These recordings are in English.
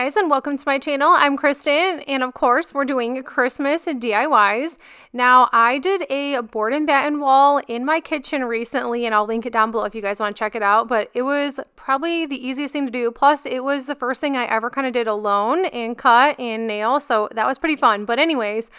Guys, and welcome to my channel. I'm Kristin, and of course we're doing Christmas DIYs. Now, I did a board and batten wall in my kitchen recently, and I'll link it down below if you guys want to check it out, but it was probably the easiest thing to do. Plus, it was the first thing I ever kind of did alone and cut and nail, so that was pretty fun. But anyways,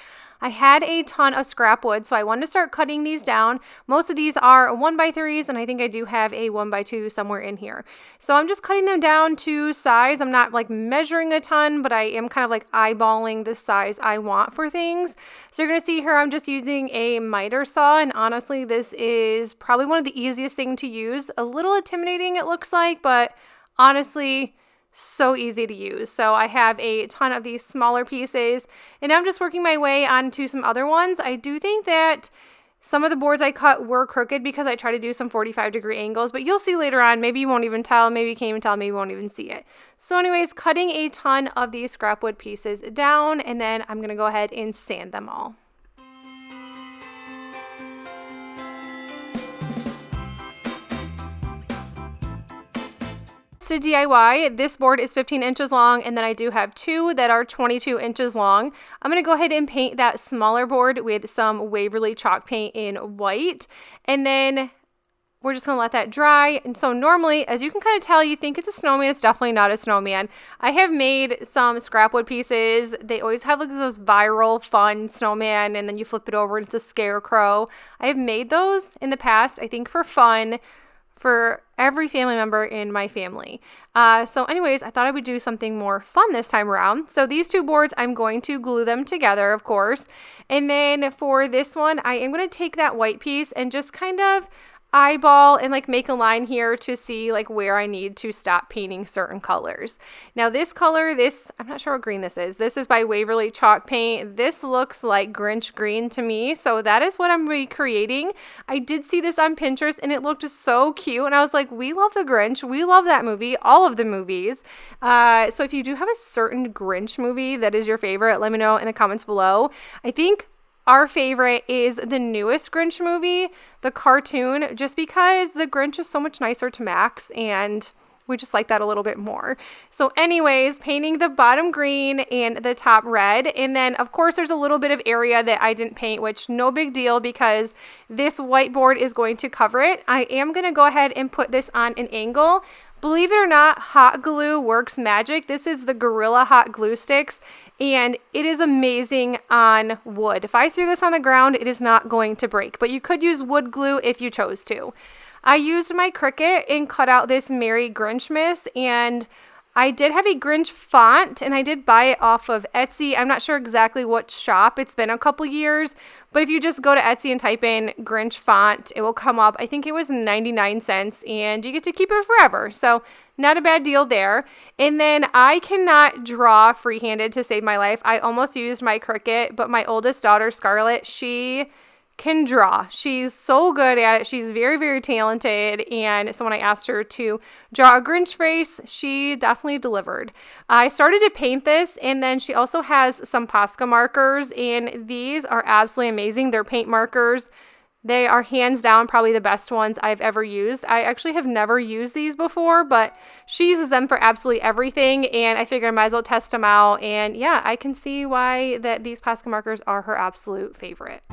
I had a ton of scrap wood, so I wanted to start cutting these down. Most of these are 1x3s, and I think I do have a 1x2 somewhere in here. So I'm just cutting them down to size. I'm not like measuring a ton, but I am kind of like eyeballing the size I want for things. So you're going to see here I'm just using a miter saw, and honestly, this is probably one of the easiest things to use. A little intimidating it looks like, but honestly, so easy to use. So I have a ton of these smaller pieces, and I'm just working my way onto some other ones. I do think that some of the boards I cut were crooked because I try to do some 45-degree angles, but you'll see later on. Maybe you won't even tell, maybe you can't even tell, maybe you won't even see it. So anyways, cutting a ton of these scrap wood pieces down, and then I'm gonna go ahead and sand them all. To DIY, this board is 15 inches long, and then I do have two that are 22 inches long. I'm going to go ahead and paint that smaller board with some Waverly chalk paint in white, and then we're just going to let that dry. And so normally, as you can kind of tell, you think it's a snowman. It's definitely not a snowman. I have made some scrap wood pieces. They always have like those viral fun snowman, and then you flip it over and it's a scarecrow. I have made those in the past, I think for fun, for every family member in my family. So anyways, I thought I would do something more fun this time around. So these two boards, I'm going to glue them together, of course. And then for this one, I am going to take that white piece and just kind of eyeball and like make a line here to see like where I need to stop painting certain colors. Now this color, I'm not sure what green this is. This is by Waverly chalk paint. This looks like Grinch green to me. So that is what I'm recreating. I did see this on Pinterest and it looked so cute. And I was like, we love the Grinch. We love that movie, all of the movies. So if you do have a certain Grinch movie that is your favorite, let me know in the comments below. I think our favorite is the newest Grinch movie, the cartoon, just because the Grinch is so much nicer to Max and we just like that a little bit more. So anyways, painting the bottom green and the top red. And then of course there's a little bit of area that I didn't paint, which no big deal because this whiteboard is going to cover it. I am going to go ahead and put this on an angle. Believe it or not, hot glue works magic. This is the Gorilla Hot Glue Sticks, and it is amazing on wood. If I threw this on the ground, it is not going to break, but you could use wood glue if you chose to. I used my Cricut and cut out this Merry Grinchmas, and I did have a Grinch font, and I did buy it off of Etsy. I'm not sure exactly what shop. It's been a couple years, but if you just go to Etsy and type in Grinch font, it will come up. I think it was 99 cents, and you get to keep it forever. So not a bad deal there. And then I cannot draw freehanded to save my life. I almost used my Cricut, but my oldest daughter, Scarlett, she can draw. She's so good at it. She's very, very talented. And so when I asked her to draw a Grinch face, she definitely delivered. I started to paint this, and then she also has some Posca markers, and these are absolutely amazing. They're paint markers. They are hands down probably the best ones I've ever used. I actually have never used these before, but she uses them for absolutely everything, and I figured I might as well test them out. And yeah, I can see why that these Posca markers are her absolute favorite.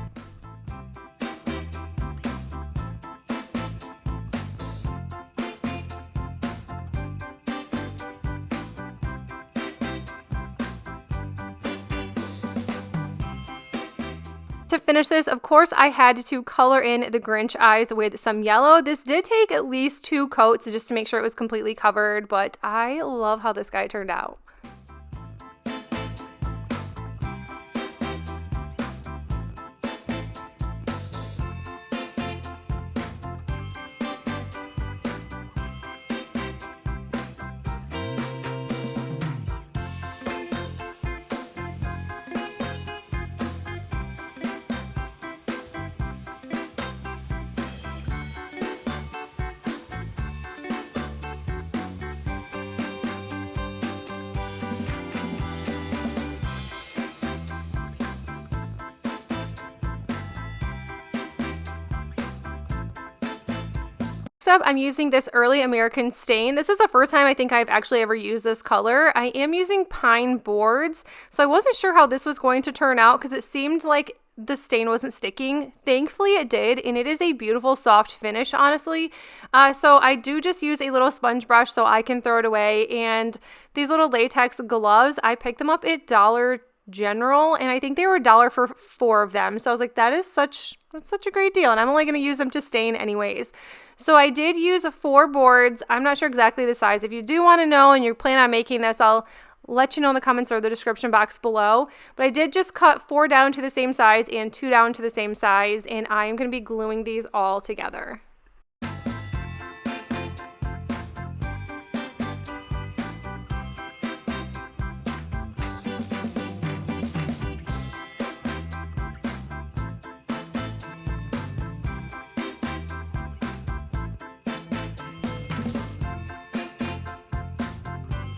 To finish this, of course, I had to color in the Grinch eyes with some yellow. This did take at least 2 coats just to make sure it was completely covered, but I love how this guy turned out. up, I'm using this Early American stain. This is the first time I think I've actually ever used this color. I am using pine boards, so I wasn't sure how this was going to turn out because it seemed like the stain wasn't sticking. Thankfully it did, and it is a beautiful soft finish, honestly. So I do just use a little sponge brush so I can throw it away. And these little latex gloves, I picked them up at Dollar General, and I think they were $1 for 4 of them. So I was like, that's such a great deal, and I'm only going to use them to stain anyways. So I did use 4 boards. I'm not sure exactly the size. If you do want to know and you're planning on making this, I'll let you know in the comments or the description box below. But I did just cut 4 down to the same size and 2 down to the same size, and I am going to be gluing these all together.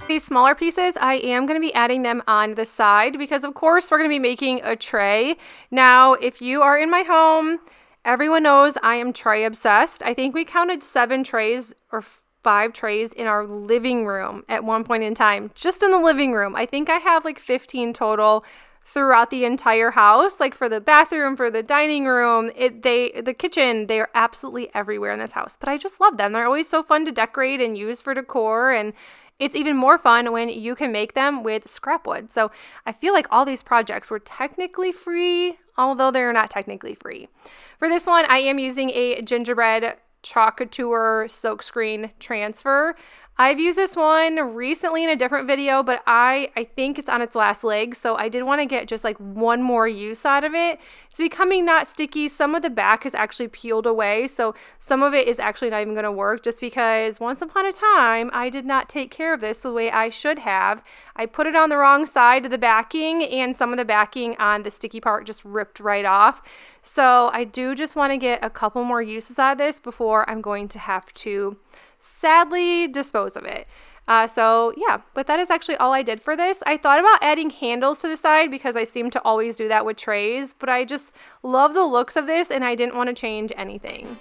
These smaller pieces, I am going to be adding them on the side because of course we're going to be making a tray. Now, if you are in my home, everyone knows I am tray obsessed. I think we counted 7 trays or 5 trays in our living room at one point in time, just in the living room. I think I have like 15 total throughout the entire house, like for the bathroom, for the dining room, the kitchen. They are absolutely everywhere in this house, but I just love them. They're always so fun to decorate and use for decor, and it's even more fun when you can make them with scrap wood. So I feel like all these projects were technically free, although they're not technically free. For this one, I am using a gingerbread chalk Couture silkscreen transfer. I've used this one recently in a different video, but I think it's on its last leg, so I did want to get just like one more use out of it. It's becoming not sticky. Some of the back is actually peeled away, so some of it is actually not even going to work just because once upon a time, I did not take care of this the way I should have. I put it on the wrong side of the backing, and some of the backing on the sticky part just ripped right off. So I do just want to get a couple more uses out of this before I'm going to have to sadly dispose of it. So yeah, but that is actually all I did for this. I thought about adding handles to the side because I seem to always do that with trays, but I just love the looks of this and I didn't want to change anything.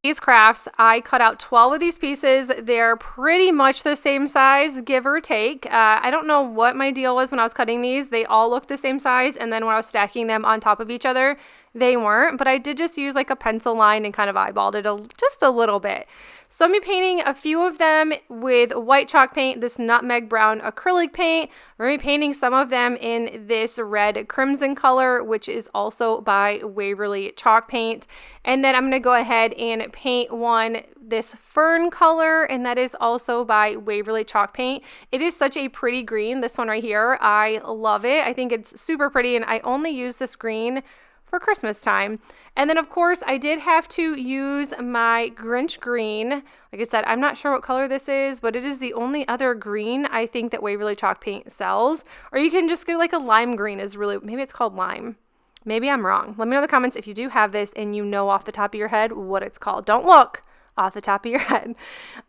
These crafts, I cut out 12 of these pieces. They're pretty much the same size, give or take. I don't know what my deal was when I was cutting these. They all looked the same size, and then when I was stacking them on top of each other, they weren't, but I did just use like a pencil line and kind of eyeballed it just a little bit. So I'm painting a few of them with white chalk paint, this nutmeg brown acrylic paint. We're going to be painting some of them in this red crimson color, which is also by Waverly chalk paint. And then I'm going to go ahead and paint one this fern color, and that is also by Waverly chalk paint. It is such a pretty green, this one right here. I love it. I think it's super pretty, and I only use this green for Christmas time. And then of course I did have to use my Grinch green. Like I said, I'm not sure what color this is, but it is the only other green I think that Waverly chalk paint sells. Or you can just get like a lime green, is really, maybe it's called lime. Maybe I'm wrong. Let me know in the comments if you do have this and you know off the top of your head what it's called. Don't look off the top of your head.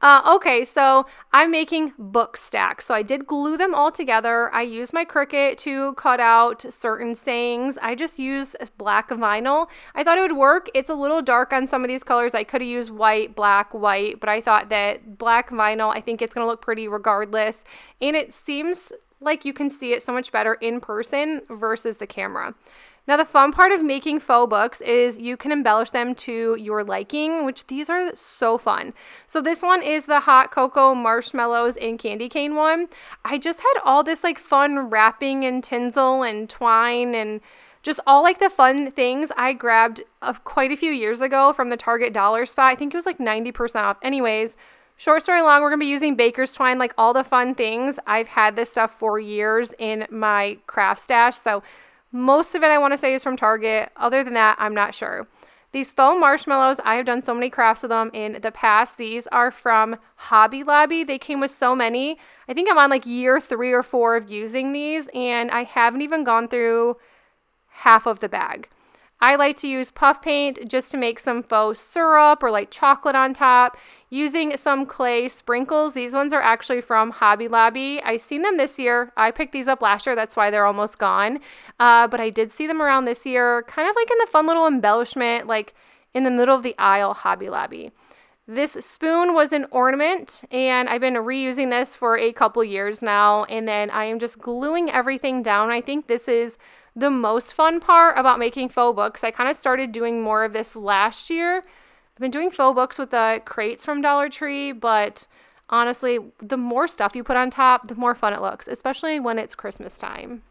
Okay, so I'm making book stacks. So I did glue them all together. I used my Cricut to cut out certain sayings. I just used black vinyl. I thought it would work. It's a little dark on some of these colors. I could have used white, black, white, but I thought that black vinyl, I think it's going to look pretty regardless. And it seems like you can see it so much better in person versus the camera. Now, the fun part of making faux books is you can embellish them to your liking, which these are so fun. So this one is the hot cocoa marshmallows and candy cane one. I just had all this like fun wrapping and tinsel and twine and just all like the fun things I grabbed quite a few years ago from the Target dollar spot. I think it was like 90% off. Anyways, short story long, we're going to be using baker's twine, like all the fun things. I've had this stuff for years in my craft stash, so most of it I want to say is from Target. Other than that, I'm not sure. These faux marshmallows, I have done so many crafts with them in the past. These are from Hobby Lobby. They came with so many. I think I'm on like year 3 or 4 of using these, and I haven't even gone through half of the bag. I like to use puff paint just to make some faux syrup or like chocolate on top, using some clay sprinkles. These ones are actually from Hobby Lobby. I seen them this year. I picked these up last year. That's why they're almost gone. But I did see them around this year, kind of like in the fun little embellishment, like in the middle of the aisle Hobby Lobby. This spoon was an ornament, and I've been reusing this for a couple years now, and then I am just gluing everything down. I think this is the most fun part about making faux books. I kind of started doing more of this last year. I've been doing faux books with the crates from Dollar Tree, but honestly, the more stuff you put on top, the more fun it looks, especially when it's Christmas time.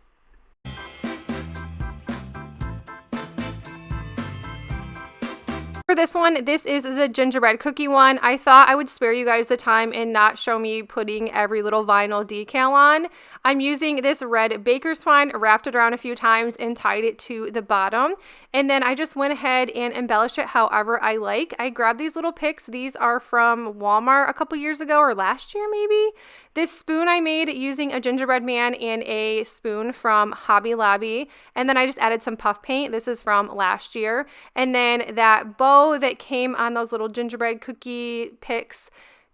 For this one, this is the gingerbread cookie one. I thought I would spare you guys the time and not show me putting every little vinyl decal on. I'm using this red baker's twine, wrapped it around a few times and tied it to the bottom. And then I just went ahead and embellished it however I like. I grabbed these little picks. These are from Walmart a couple years ago, or last year maybe. This spoon I made using a gingerbread man and a spoon from Hobby Lobby. And then I just added some puff paint. This is from last year. And then that bow that came on those little gingerbread cookie picks,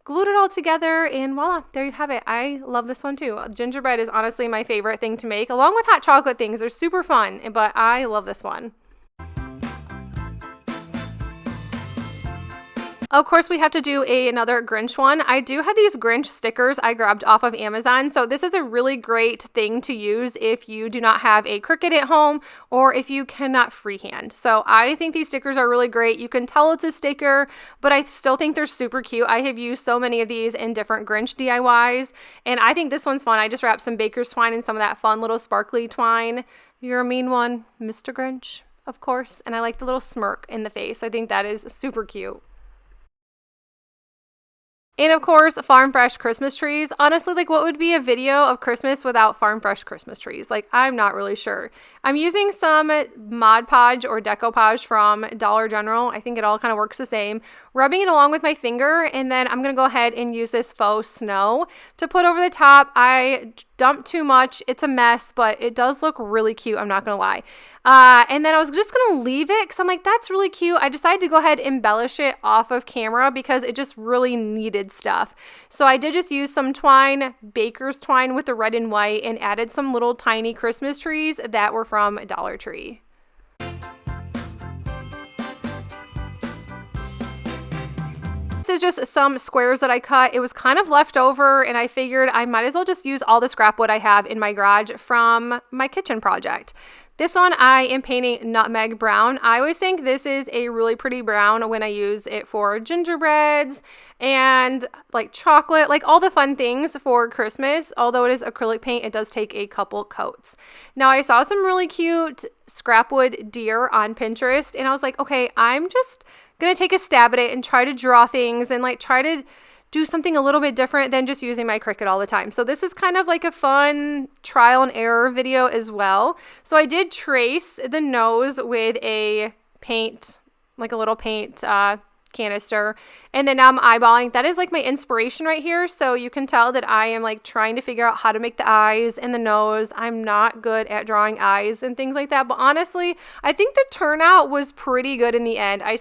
glued it all together, and voila, there you have it. I love this one too. Gingerbread is honestly my favorite thing to make, along with hot chocolate things. They're super fun, but I love this one. Of course, we have to do another Grinch one. I do have these Grinch stickers I grabbed off of Amazon. So this is a really great thing to use if you do not have a Cricut at home or if you cannot freehand. So I think these stickers are really great. You can tell it's a sticker, but I still think they're super cute. I have used so many of these in different Grinch DIYs, and I think this one's fun. I just wrapped some baker's twine and some of that fun little sparkly twine. You're a mean one, Mr. Grinch, of course. And I like the little smirk in the face. I think that is super cute. And of course, farm fresh Christmas trees. Honestly, like, what would be a video of Christmas without farm fresh Christmas trees? Like, I'm not really sure. I'm using some Mod Podge or Decoupage from Dollar General. I think it all kind of works the same. Rubbing it along with my finger, and then I'm going to go ahead and use this faux snow to put over the top. I dumped too much. It's a mess, but it does look really cute. I'm not going to lie. And then I was just going to leave it because I'm like, that's really cute. I decided to go ahead and embellish it off of camera because it just really needed stuff. So I did just use some twine, baker's twine with the red and white, and added some little tiny Christmas trees that were from Dollar Tree. This is just some squares that I cut. It was kind of left over, and I figured I might as well just use all the scrap wood I have in my garage from my kitchen project. This one I am painting nutmeg brown. I always think this is a really pretty brown when I use it for gingerbreads and like chocolate, like all the fun things for Christmas. Although it is acrylic paint, it does take a couple coats. Now I saw some really cute scrap wood deer on Pinterest, and I was like, okay, I'm just gonna take a stab at it and try to draw things and like try to do something a little bit different than just using my Cricut all the time. So this is kind of like a fun trial and error video as well. So I did trace the nose with a paint, like a little paint canister, and then now I'm eyeballing. That is like my inspiration right here. So you can tell that I am like trying to figure out how to make the eyes and the nose. I'm not good at drawing eyes and things like that, but honestly, I think the turnout was pretty good in the end. I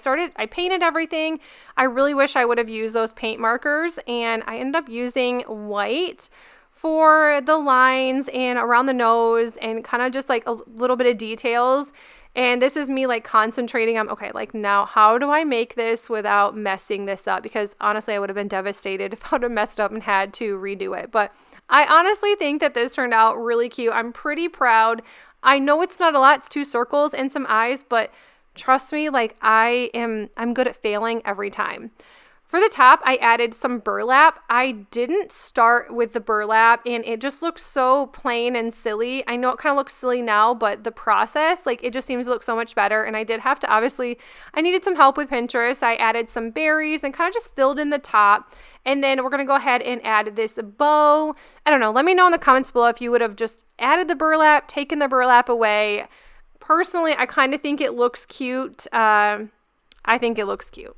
painted everything. I really wish I would have used those paint markers, and I ended up using white for the lines and around the nose and kind of just like a little bit of details. And this is me like concentrating on, okay, like now how do I make this without messing this up? Because honestly, I would have been devastated if I would have messed up and had to redo it. But I honestly think that this turned out really cute. I'm pretty proud. I know it's not a lot. It's 2 circles and some eyes, but trust me, like I'm good at failing every time. For the top, I added some burlap. I didn't start with the burlap, and it just looks so plain and silly. I know it kind of looks silly now, but the process, like, it just seems to look so much better. And I did have to, obviously, I needed some help with Pinterest. I added some berries and kind of just filled in the top. And then we're going to go ahead and add this bow. I don't know. Let me know in the comments below if you would have just added the burlap, taken the burlap away. Personally, I kind of think it looks cute. I think it looks cute.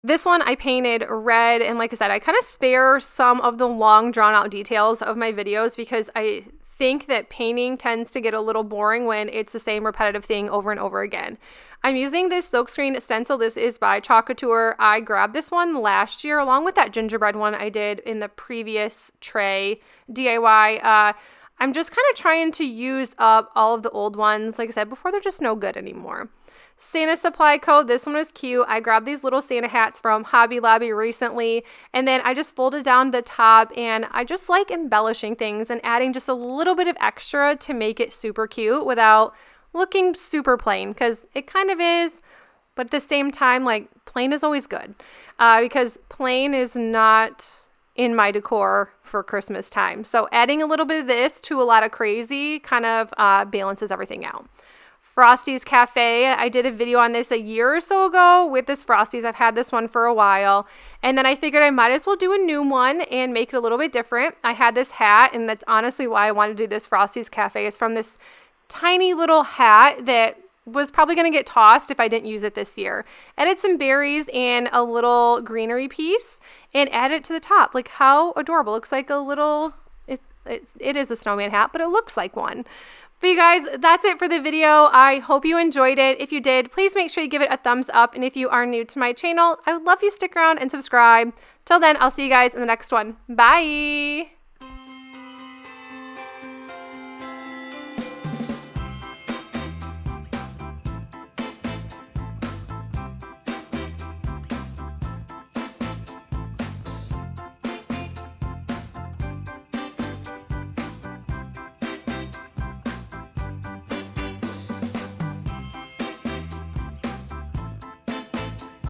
This one I painted red, and like I said, I kind of spare some of the long drawn out details of my videos because I think that painting tends to get a little boring when it's the same repetitive thing over and over again. I'm using this silkscreen stencil. This is by Couture. I grabbed this one last year along with that gingerbread one I did in the previous tray DIY. I'm just kind of trying to use up all of the old ones, like I said, before they're just no good anymore. Santa Supply Co. This one was cute. I grabbed these little Santa hats from Hobby Lobby recently, and then I just folded down the top, and I just like embellishing things and adding just a little bit of extra to make it super cute without looking super plain, because it kind of is, but at the same time, like, plain is always good, because plain is not in my decor for Christmas time. So adding a little bit of this to a lot of crazy kind of balances everything out. Frosty's Cafe. I did a video on this a year or so ago with this Frosty's. I've had this one for a while. And then I figured I might as well do a new one and make it a little bit different. I had this hat, and that's honestly why I wanted to do this Frosty's Cafe. It's from this tiny little hat that was probably going to get tossed if I didn't use it this year. Added some berries and a little greenery piece and added it to the top. Like, how adorable. Looks like a little, it is a snowman hat, but it looks like one. But you guys, that's it for the video. I hope you enjoyed it. If you did, please make sure you give it a thumbs up. And if you are new to my channel, I would love you to stick around and subscribe. Till then, I'll see you guys in the next one. Bye.